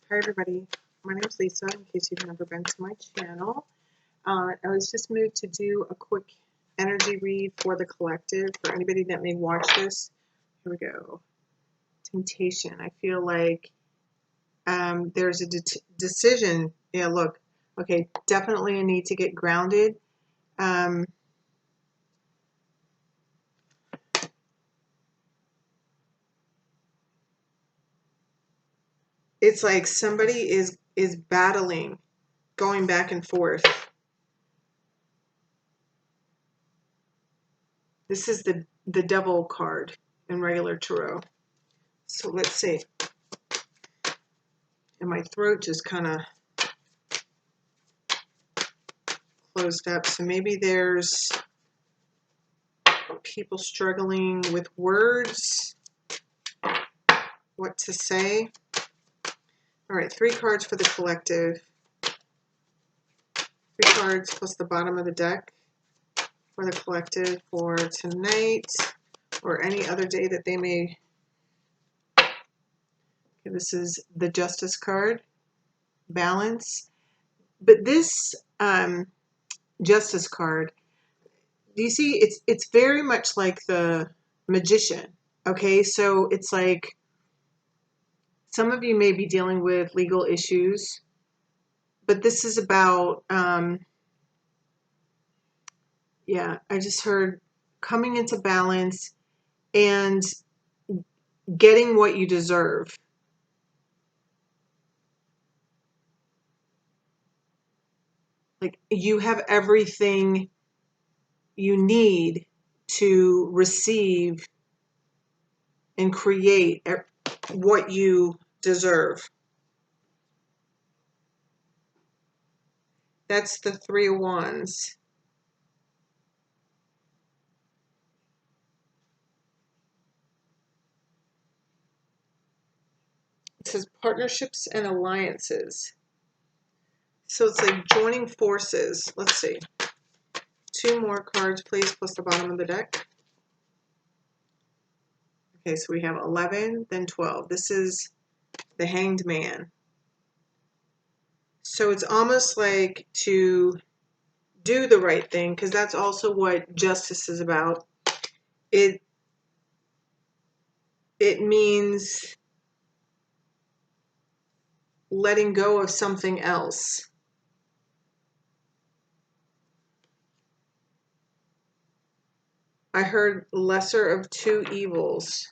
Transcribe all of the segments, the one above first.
Hi everybody, my name is Lisa, in case you've never been to my channel. I was just moved to do a quick energy read for the collective, for anybody that may watch this. Here we go. Temptation. I feel like there's a decision. Yeah, look. Okay, definitely a need to get grounded. It's like somebody is battling, going back and forth. This is the Devil card in regular tarot. So let's see. And my throat just kind of closed up. So maybe there's people struggling with words, what to say. All right, 3 cards for the collective. 3 cards plus the bottom of the deck for the collective for tonight or any other day that they may. Okay, this is the Justice card, balance. But this Justice card, do you see, it's very much like the Magician. Okay, so it's like some of you may be dealing with legal issues, but this is about, yeah, I just heard coming into balance and getting what you deserve. Like you have everything you need to receive and create what you deserve. That's the 3 of Wands. It says partnerships and alliances. So it's like joining forces. Let's see. 2 more cards, please, plus the bottom of the deck. Okay, so we have 11, then 12. This is the Hanged Man. So it's almost like to do the right thing, because that's also what justice is about. It means letting go of something else. I heard lesser of 2 evils.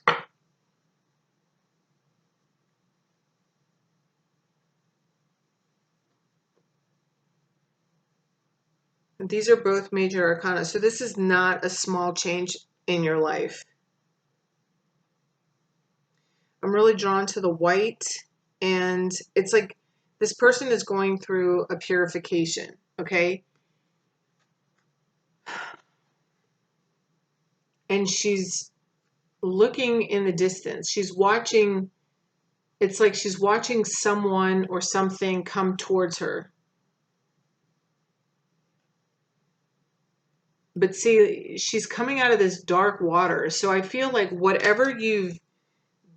These are both major arcana. So this is not a small change in your life. I'm really drawn to the white, and it's like this person is going through a purification, okay? And she's looking in the distance. She's watching, it's like she's watching someone or something come towards her. But see, she's coming out of this dark water. So I feel like whatever you've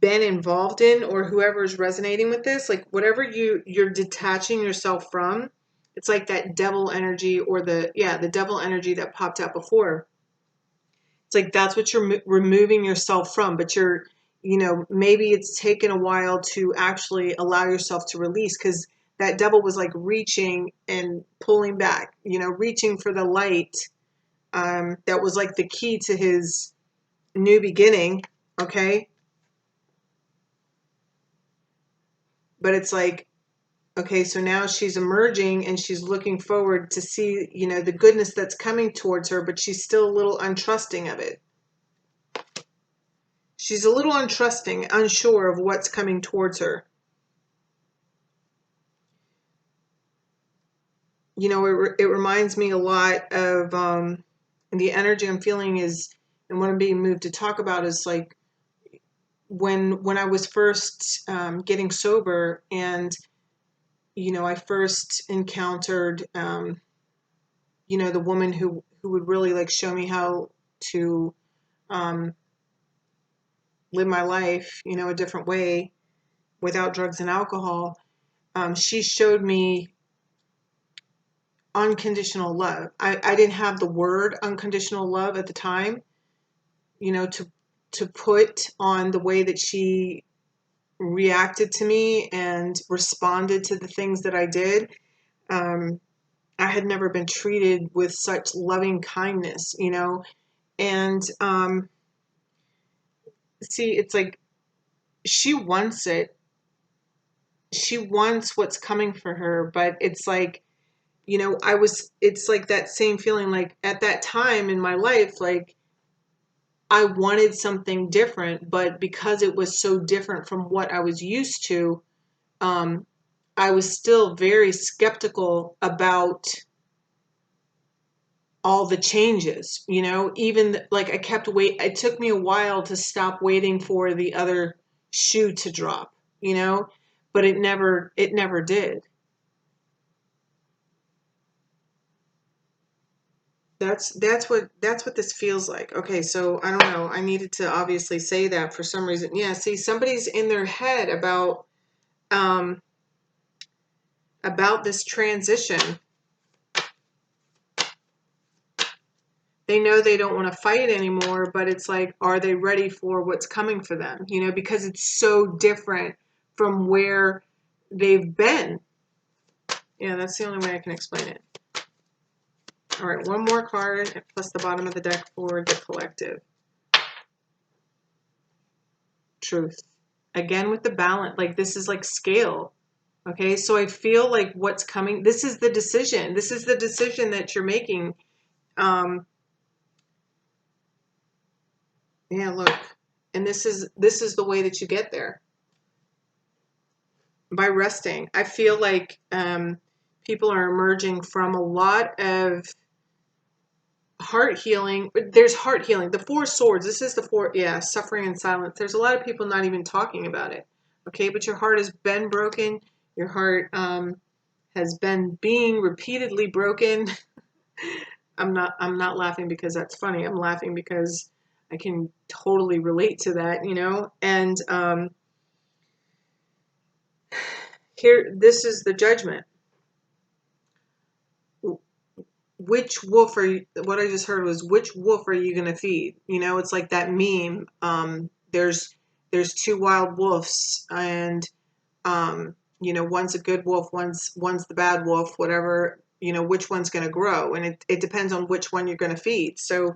been involved in, or whoever's resonating with this, like whatever you're detaching yourself from, it's like that devil energy, or the devil energy that popped out before. It's like that's what you're removing yourself from, but you're, maybe it's taken a while to actually allow yourself to release, because that devil was like reaching and pulling back, reaching for the light. That was like the key to his new beginning, okay? But it's like, okay, so now she's emerging and she's looking forward to see, the goodness that's coming towards her, but she's still a little untrusting of it. She's a little untrusting, unsure of what's coming towards her. It reminds me a lot of the energy I'm feeling is, and what I'm being moved to talk about is like when I was first getting sober, and I first encountered the woman who would really like show me how to live my life, a different way without drugs and alcohol. she showed me unconditional love. I didn't have the word unconditional love at the time, to put on the way that she reacted to me and responded to the things that I did. I had never been treated with such loving kindness, and see, it's like she wants it. She wants what's coming for her, but it's like, it's like that same feeling, like at that time in my life, like I wanted something different, but because it was so different from what I was used to, um, I was still very skeptical about all the changes, even like it took me a while to stop waiting for the other shoe to drop, but it never did. That's what this feels like. Okay, so I don't know. I needed to obviously say that for some reason. Yeah, see, somebody's in their head um about this transition. They know they don't want to fight anymore, but it's like, are they ready for what's coming for them? Because it's so different from where they've been. Yeah, that's the only way I can explain it. All right, one more card plus the bottom of the deck for the collective. Truth. Again with the balance, like this is like scale. Okay, so I feel like what's coming, this is the decision. This is the decision that you're making. Yeah, look. And this is the way that you get there. By resting. I feel like people are emerging from a lot of heart healing. There's heart healing. The Four Swords. This is the four. Yeah, suffering and silence. There's a lot of people not even talking about it. Okay, but your heart has been broken. Your heart has been being repeatedly broken. I'm not laughing because that's funny. I'm laughing because I can totally relate to that, And here, this is the judgment. Which wolf are you, what I just heard was, which wolf are you going to feed? It's like that meme. There's two wild wolves, and one's a good wolf, one's the bad wolf, whatever, which one's going to grow, and it depends on which one you're going to feed. So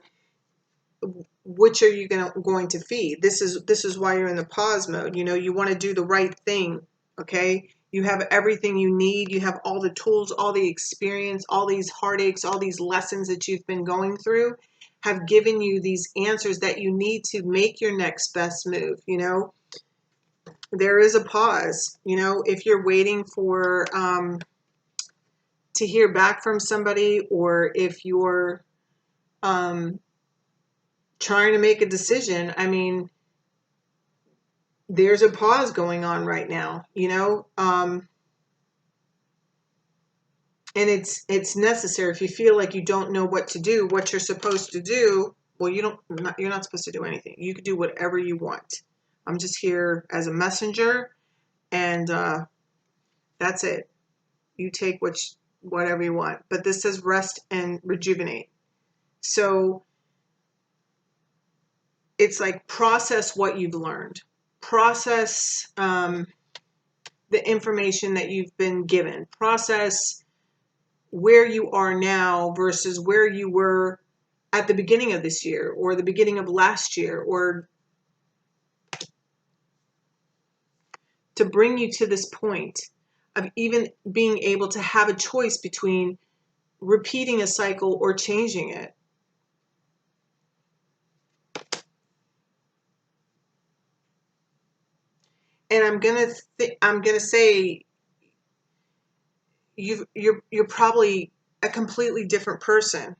which are you going to feed? This is why you're in the pause mode. You want to do the right thing. Okay, you have everything you need. You have all the tools, all the experience, all these heartaches, all these lessons that you've been going through have given you these answers that you need to make your next best move. There is a pause. If you're waiting for to hear back from somebody, or if you're trying to make a decision, I mean, there's a pause going on right now, and it's necessary. If you feel like you don't know what to do, what you're supposed to do, well, you're not supposed to do anything. You can do whatever you want. I'm just here as a messenger, and that's it. You take whatever you want. But this says rest and rejuvenate. So it's like, process what you've learned. Process the information that you've been given. Process where you are now versus where you were at the beginning of this year or the beginning of last year, or to bring you to this point of even being able to have a choice between repeating a cycle or changing it. And I'm gonna say, you're probably a completely different person.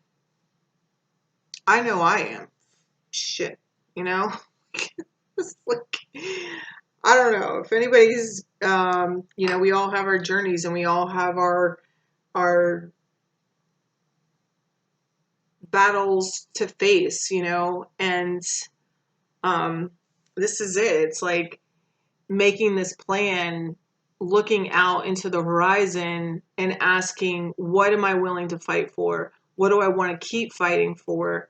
I know I am. Shit, you know. It's like, I don't know if anybody's. We all have our journeys, and we all have our battles to face. And um, this is it. It's like making this plan looking out into the horizon and asking, what am I willing to fight for? What do I want to keep fighting for?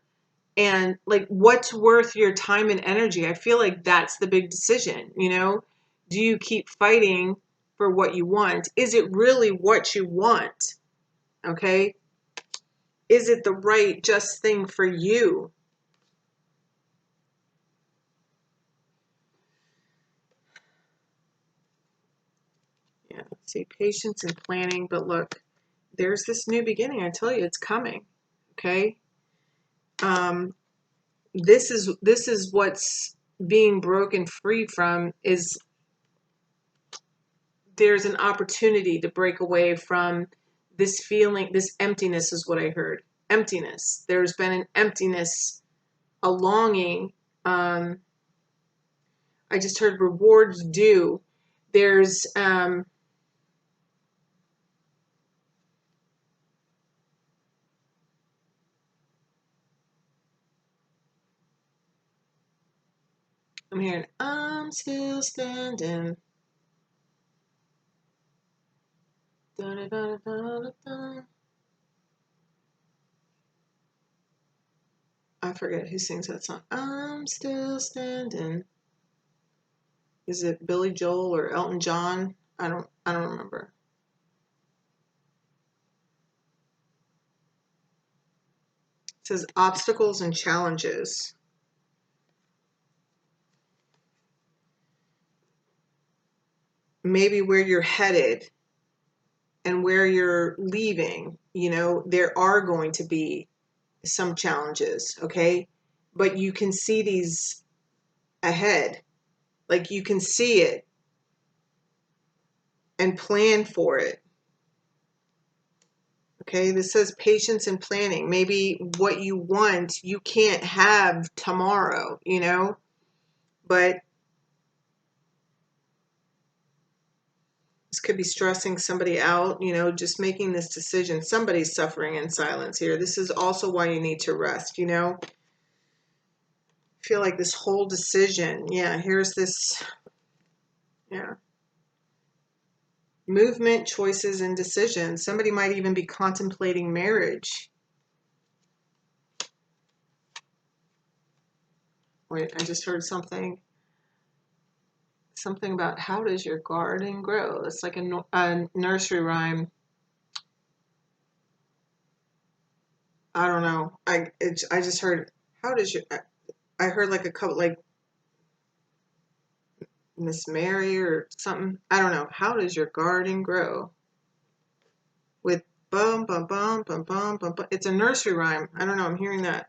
And like, what's worth your time and energy? I feel like that's the big decision, you know? Do you keep fighting for what you want? Is it really what you want? Okay? Is it the right, just thing for you? Yeah, see, patience and planning, but look, there's this new beginning. I tell you, it's coming. Okay? This is what's being broken free from, is there's an opportunity to break away from this feeling. This emptiness is what I heard. Emptiness. There's been an emptiness, a longing. I just heard rewards due. There's I'm hearing, I'm still standing. Da, da, da, da, da, da. I forget who sings that song. I'm still standing. Is it Billy Joel or Elton John? I don't remember. It says obstacles and challenges. Maybe where you're headed and where you're leaving, there are going to be some challenges, okay? But you can see these ahead. Like, you can see it and plan for it. Okay, this says patience and planning. Maybe what you want, you can't have tomorrow, but this could be stressing somebody out, just making this decision. Somebody's suffering in silence here. This is also why you need to rest, I feel like this whole decision, here's this, movement, choices, and decisions. Somebody might even be contemplating marriage. Wait, I just heard something about how does your garden grow? It's like a nursery rhyme. I don't know. I just heard, how does your, I heard like a couple, like Miss Mary or something. I don't know. How does your garden grow? With bum bum bum bum bum bum bum. It's a nursery rhyme. I don't know. I'm hearing that.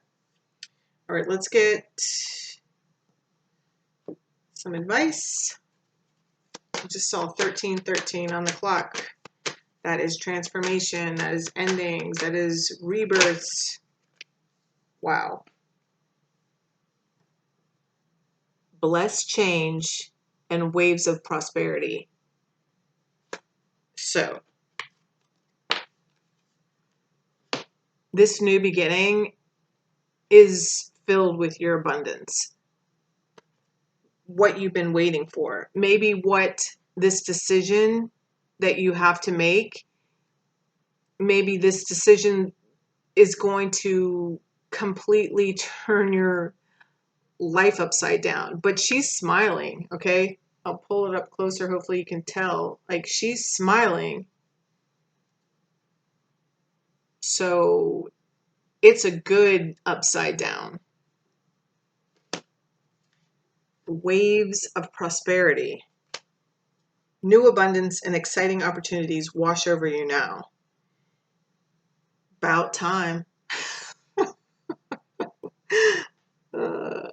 All right, let's get some advice. I just saw 1313 on the clock. That is transformation. That is endings. That is rebirths. Wow. Blessed change and waves of prosperity. So, this new beginning is filled with your abundance. What you've been waiting for. Maybe what this decision that you have to make, maybe this decision is going to completely turn your life upside down. But she's smiling, okay? I'll pull it up closer. Hopefully you can tell. Like, she's smiling. So it's a good upside down. Waves of prosperity. New abundance and exciting opportunities wash over you now. About time. uh,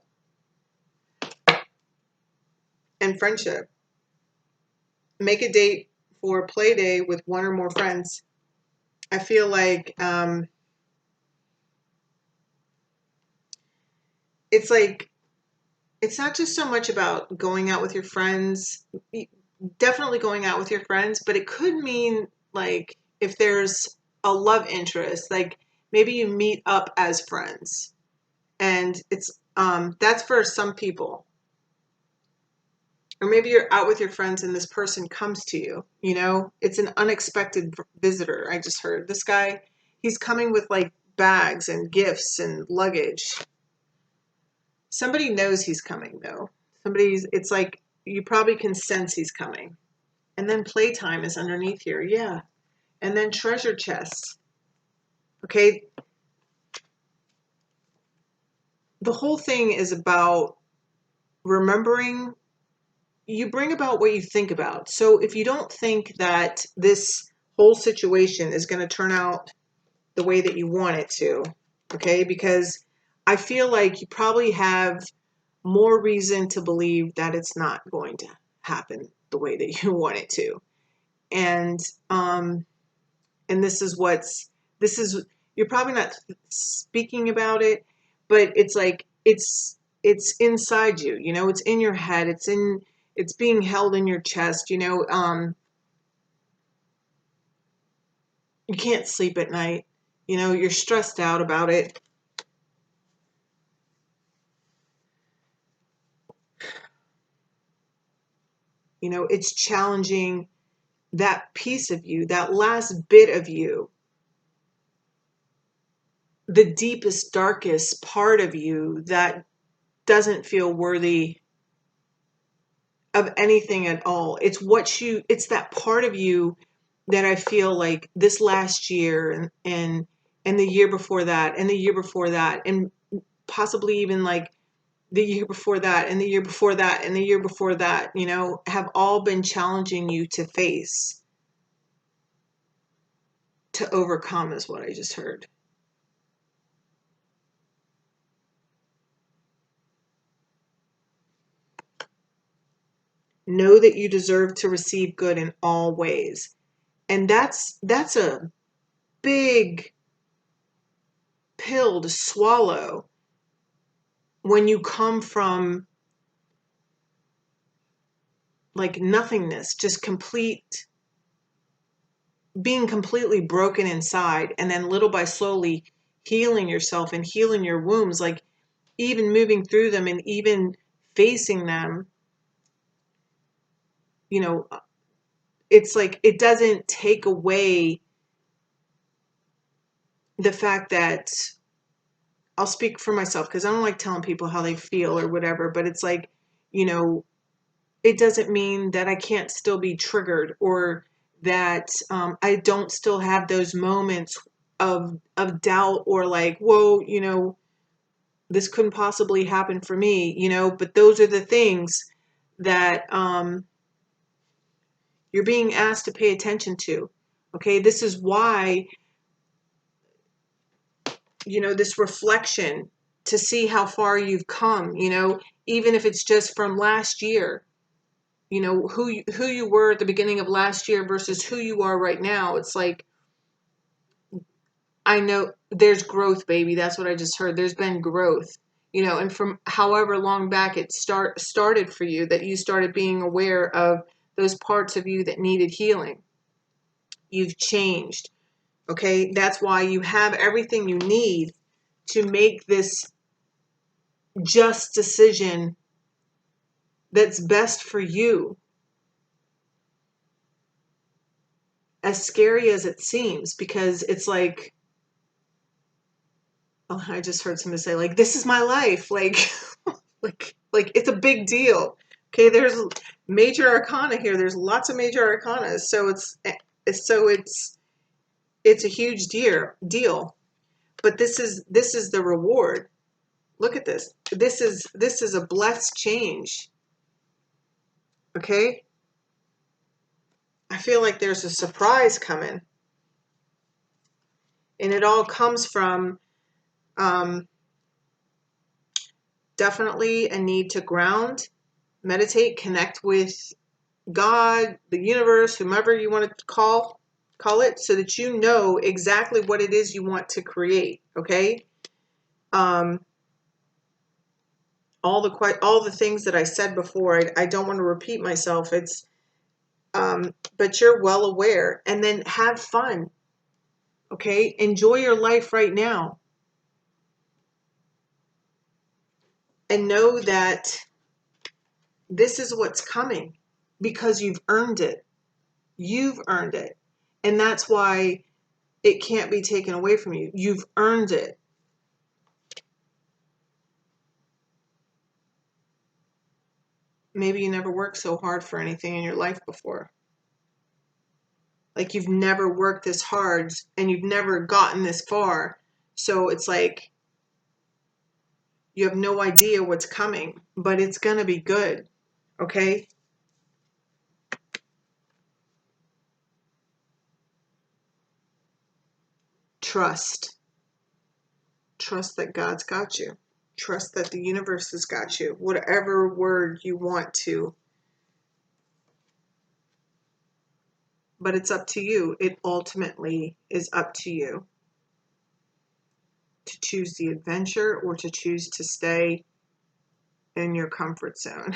and friendship. Make a date for play day with one or more friends. I feel like it's not just so much about going out with your friends. Definitely going out with your friends, but it could mean, like, if there's a love interest, like maybe you meet up as friends, and it's that's for some people. Or maybe you're out with your friends and this person comes to you, you know? It's an unexpected visitor. I just heard this guy, he's coming with like bags and gifts and luggage. Somebody knows he's coming though. It's like you probably can sense he's coming. And then playtime is underneath here. Yeah. And then treasure chests. Okay. The whole thing is about remembering. You bring about what you think about. So if you don't think that this whole situation is going to turn out the way that you want it to, okay, because I feel like you probably have more reason to believe that it's not going to happen the way that you want it to. And um and this is you're probably not speaking about it, but it's like it's inside you, you know, it's in your head, it's being held in your chest, you know. You can't sleep at night, you know, you're stressed out about it. You know, it's challenging that piece of you, that last bit of you, the deepest, darkest part of you that doesn't feel worthy of anything at all. It's that part of you that I feel like this last year and the year before that and the year before that and possibly even like the year before that and the year before that and the year before that, you know, have all been challenging you to face, to overcome is what I just heard. Know that you deserve to receive good in all ways. And that's a big pill to swallow when you come from like nothingness, just complete being completely broken inside, and then little by slowly healing yourself and healing your wounds, like even moving through them and even facing them, you know, it's like it doesn't take away the fact that I'll speak for myself because I don't like telling people how they feel or whatever, but it's like, you know, it doesn't mean that I can't still be triggered or that I don't still have those moments of doubt or like, whoa, you know, this couldn't possibly happen for me, you know. But those are the things that you're being asked to pay attention to. Okay, this is why, you know, this reflection to see how far you've come, you know, even if it's just from last year, you know, who you were at the beginning of last year versus who you are right now. It's like, I know there's growth, baby. That's what I just heard. There's been growth, you know, and from however long back it started for you that you started being aware of those parts of you that needed healing. You've changed. Okay? That's why you have everything you need to make this just decision that's best for you. As scary as it seems, because it's like, oh, I just heard somebody say, like, this is my life. Like, like it's a big deal. Okay, there's major arcana here. There's lots of major arcana. So it's a huge deal. But this is the reward. Look at this. This is a blessed change. Okay? I feel like there's a surprise coming. And it all comes from um, definitely a need to ground, meditate, connect with God, the universe, whomever you want to call it, so that you know exactly what it is you want to create. Okay, um, all the things that I said before. I don't want to repeat myself. But you're well aware, and then have fun. Okay, enjoy your life right now, and know that this is what's coming because you've earned it. You've earned it. And that's why it can't be taken away from you. You've earned it. Maybe you never worked so hard for anything in your life before. Like you've never worked this hard and you've never gotten this far. So it's like you have no idea what's coming, but it's going to be good. Okay? Trust. Trust that God's got you. Trust that the universe has got you. Whatever word you want to. But it's up to you. It ultimately is up to you to choose the adventure or to choose to stay in your comfort zone.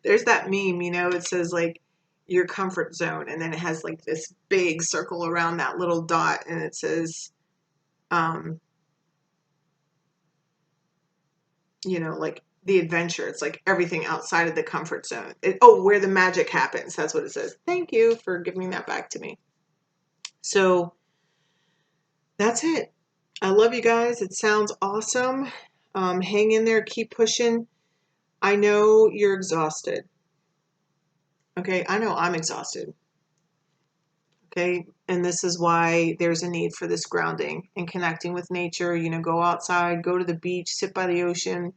There's that meme, you know, it says like your comfort zone, and then it has like this big circle around that little dot, and it says, you know, like the adventure. It's like everything outside of the comfort zone. Oh, where the magic happens. That's what it says. Thank you for giving that back to me. So that's it. I love you guys. It sounds awesome. Hang in there. Keep pushing. I know you're exhausted. Okay. I know I'm exhausted. Okay. And this is why there's a need for this grounding and connecting with nature. You know, go outside, go to the beach, sit by the ocean,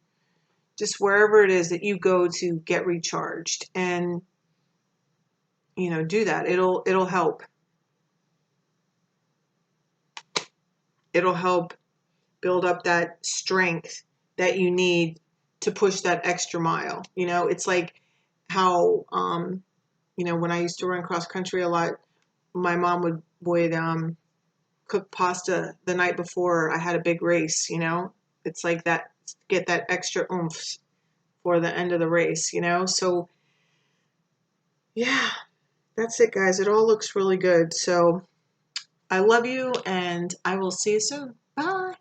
just wherever it is that you go to get recharged, and, you know, do that. It'll help. It'll help build up that strength that you need to push that extra mile. You know, it's like how, you know, when I used to run cross country a lot, my mom would cook pasta the night before I had a big race, you know? It's like that, get that extra oomph for the end of the race, you know? So yeah, that's it, guys. It all looks really good. So I love you, and I will see you soon. Bye.